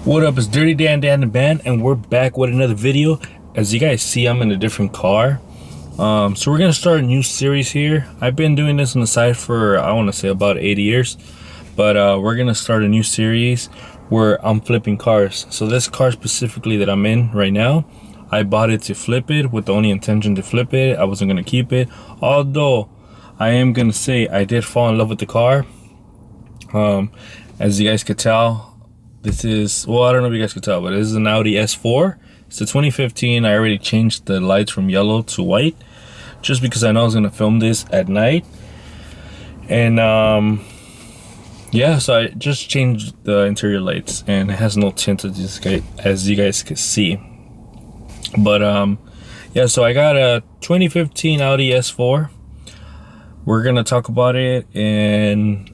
What up, it's Dirty Dan and Ben, and we're back with another video. As you guys see, I'm in a different car. So we're gonna start a new series here. I've been doing this on the side for, I want to say, about 8 years. But we're gonna start a new series where I'm flipping cars. So this car specifically that I'm in right now, I bought it to flip it with the only intention to flip it. I wasn't gonna keep it. Although, I am gonna say I did fall in love with the car. As you guys could tell, this is, well, I don't know if you guys could tell, but this is an Audi S4. It's a 2015. I already changed the lights from yellow to white just because I know I was going to film this at night. And yeah, so I just changed the interior lights and it has no tint as you guys can see. But yeah, so I got a 2015 Audi S4. We're going to talk about it, and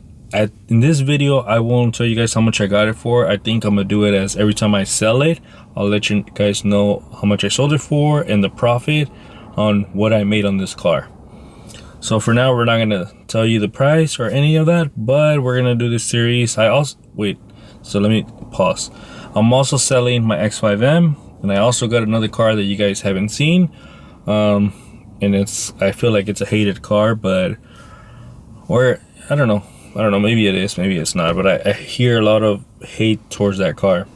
in this video I won't tell you guys how much I got it for. I think I'm gonna do it as every time I sell it, I'll let you guys know how much I sold it for and the profit on what I made on this car. So for now, we're not gonna tell you the price or any of that, but we're gonna do this series. So let me pause. I'm also selling my X5M, and I also got another car that you guys haven't seen, and I feel like it's a hated car, but I don't know, maybe it is, maybe it's not, but I hear a lot of hate towards that car.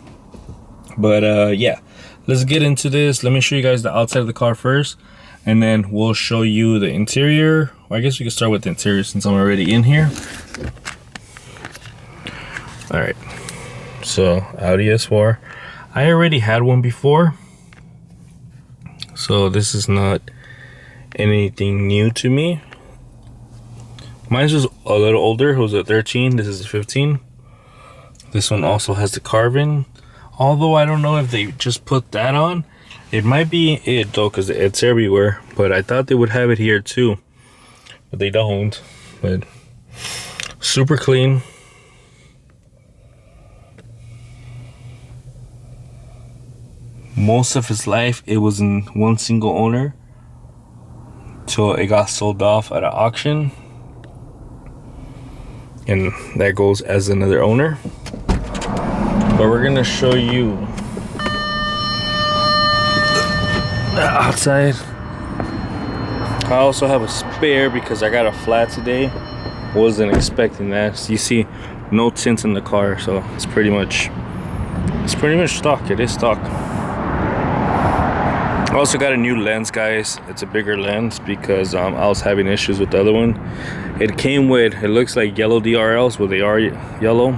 But yeah, let's get into this. Let me show you guys the outside of the car first, and then we'll show you the interior. Well, I guess we can start with the interior since I'm already in here. All right, so Audi S4. I already had one before, so this is not anything new to me. Mine's just a little older. It was a 13. This is a 15. This one also has the carbon. Although I don't know if they just put that on. It might be it though, because it's everywhere. But I thought they would have it here too. But they don't. But super clean. Most of his life, it was in one single owner till it got sold off at an auction. And that goes as another owner. But we're gonna show you the outside. I also have a spare because I got a flat today. Wasn't expecting that. So you see no tint in the car, so it's pretty much stock. It is stock. I also got a new lens, guys. It's a bigger lens because I was having issues with the other one. It came with, it looks like yellow DRLs, well, they are yellow.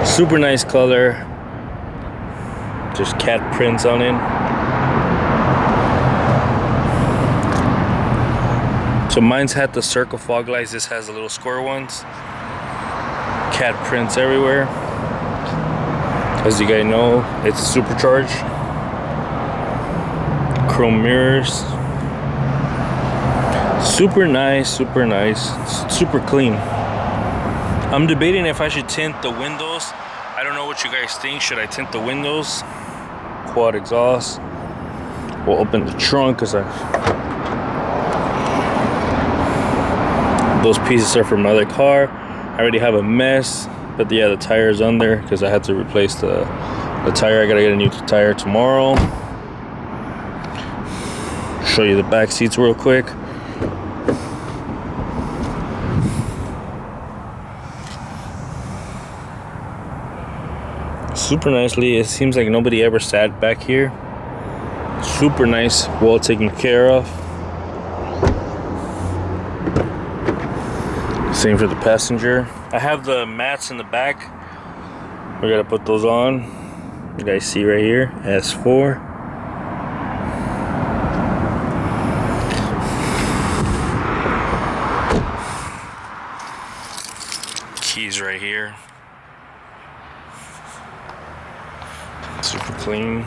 Super nice color. Just cat prints on it. So mine's had the circle fog lights. This has the little square ones. Cat prints everywhere. As you guys know, it's supercharged. Chrome mirrors. Super nice, super clean. I'm debating if I should tint the windows. I don't know what you guys think. Should I tint the windows? Quad exhaust. We'll open the trunk because those pieces are from another car. I already have a mess, but yeah, the tire's on there because I had to replace the tire. I gotta get a new tire tomorrow. Show you the back seats real quick. Super nicely. It seems like nobody ever sat back here. Super nice, well taken care of. Same for the passenger. I have the mats in the back. We gotta put those on. You guys see right here, S4. Keys right here. Super clean.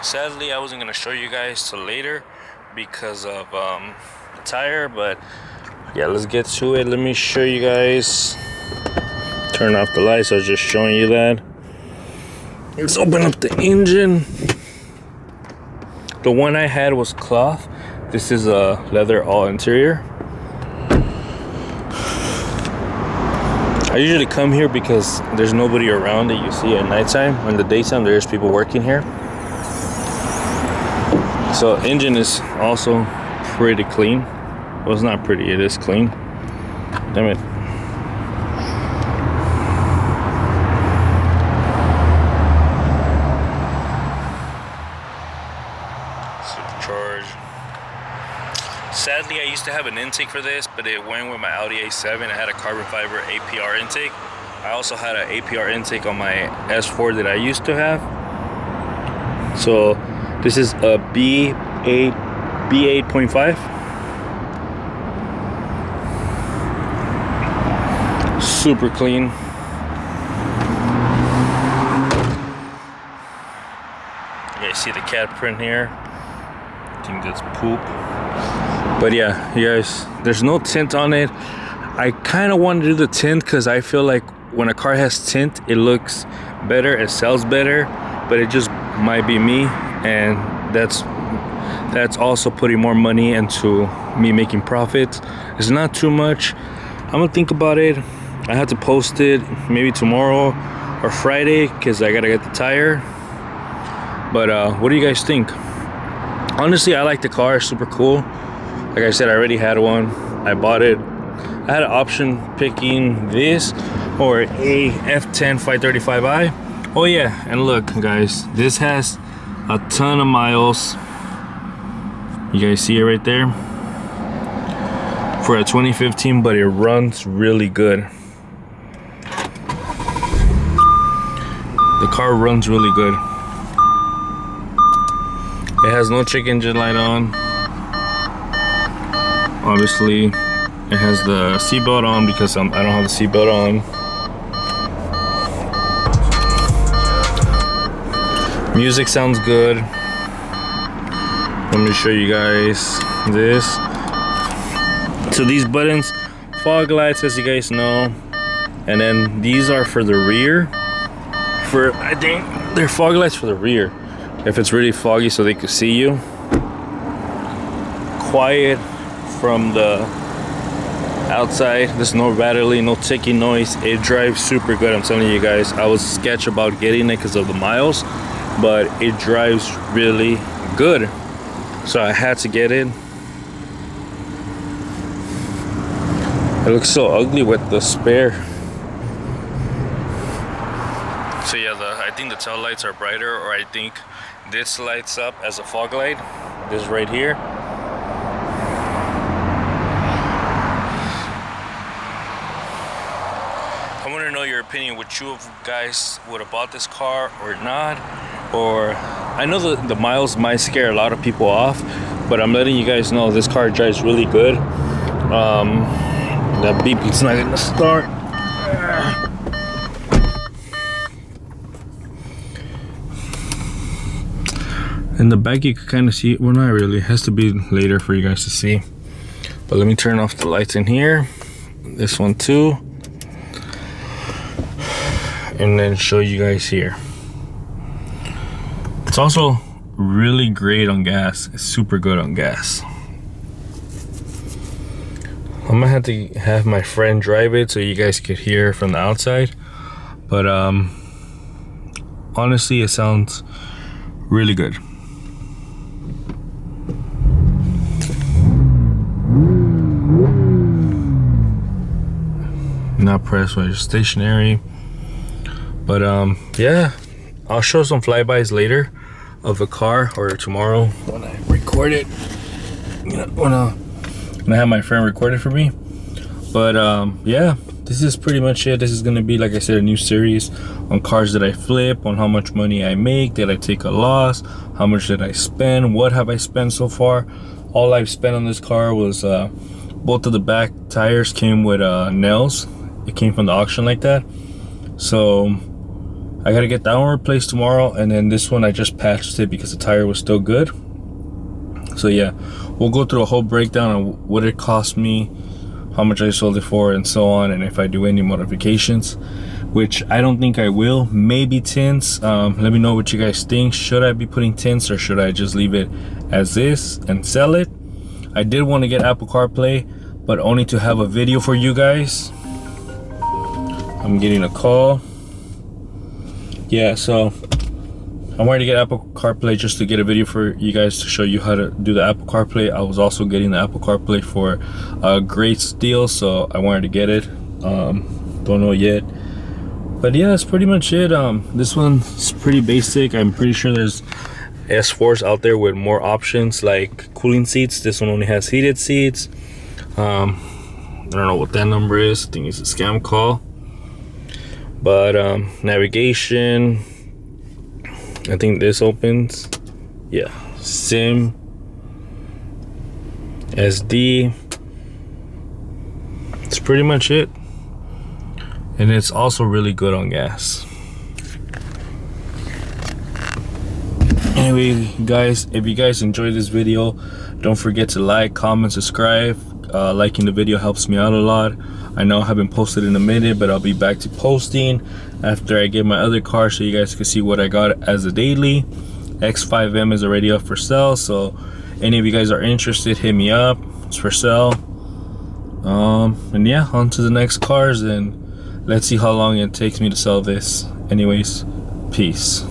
Sadly, I wasn't gonna show you guys till later because of the tire, but yeah, let's get to it. Let me show you guys. Turn off the lights. I was just showing you that. Let's open up the engine. The one I had was cloth. This is a leather all interior. I usually come here because there's nobody around that you see at nighttime. In the daytime, there's people working here. So engine is also pretty clean. Well, it's not pretty, it is clean. Damn it. Supercharged. Sadly, I used to have an intake for this, but it went with my Audi A7. It had a carbon fiber APR intake. I also had an APR intake on my S4 that I used to have. So this is a B8.5. Super clean. You guys see the cat print here. I think that's poop. But yeah, you guys, there's no tint on it. I kind of want to do the tint because I feel like when a car has tint, it looks better, it sells better, but it just might be me, and that's also putting more money into me making profits. It's not too much. I'm gonna think about it. I have to post it maybe tomorrow or Friday because I gotta get the tire. But what do you guys think? Honestly, I like the car. It's super cool. Like I said, I already had one. I bought it. I had an option picking this or a F10 535i. Oh yeah, and look guys, this has a ton of miles. You guys see it right there? For a 2015, but it runs really good. The car runs really good. It has no check engine light on. Obviously, it has the seatbelt on because I don't have the seatbelt on. Music sounds good. Let me show you guys this. So these buttons, fog lights, as you guys know, and then these are for the rear. I think they're fog lights for the rear. If it's really foggy, so they could see you. Quiet from the outside. There's no rattling, no ticking noise. It drives super good. I'm telling you guys. I was sketched about getting it because of the miles, but it drives really good. So I had to get it. It looks so ugly with the spare. So yeah, I think the tail lights are brighter, or I think this lights up as a fog light. This right here. I want to know your opinion. Would you guys would have bought this car or not? Or I know the miles might scare a lot of people off, but I'm letting you guys know this car drives really good. That beep is not gonna start. In the back you can kind of see it. Well, not really. It has to be later for you guys to see. But let me turn off the lights in here. This one too. And then show you guys here. It's also really great on gas. It's super good on gas. I'm gonna have to have my friend drive it so you guys could hear from the outside. But honestly, it sounds really good. Not pressed, but just stationary. But yeah, I'll show some flybys later of the car, or tomorrow when I record it. You know, when I have my friend record it for me. But yeah, this is pretty much it. This is gonna be, like I said, a new series on cars that I flip, on how much money I make, did I take a loss, how much did I spend, what have I spent so far. All I've spent on this car was both of the back tires came with nails. It came from the auction like that. So I gotta get that one replaced tomorrow, and then this one I just patched it because the tire was still good. So yeah, we'll go through a whole breakdown on what it cost me, how much I sold it for, and so on, and if I do any modifications, which I don't think I will. Maybe tints. Let me know what you guys think. Should I be putting tints, or should I just leave it as is and sell it? I did want to get Apple CarPlay, but only to have a video for you guys. I'm getting a call. Yeah, so I wanted to get Apple CarPlay just to get a video for you guys to show you how to do the Apple CarPlay. I was also getting the Apple CarPlay for a great deal, so I wanted to get it. Don't know yet, but yeah, that's pretty much it. This one's pretty basic. I'm pretty sure there's S4s out there with more options like cooling seats. This one only has heated seats. I don't know what that number is. I think it's a scam call. But navigation, I think this opens. Yeah, SIM, SD. It's pretty much it. And it's also really good on gas. Anyway, guys, if you guys enjoyed this video, don't forget to like, comment, subscribe. Liking the video helps me out a lot. I know I haven't posted in a minute, but I'll be back to posting after I get my other car so you guys can see what I got as a daily. X5M is already up for sale, so any of you guys are interested, hit me up. It's for sale. And yeah, on to the next cars, and let's see how long it takes me to sell this. Anyways, peace.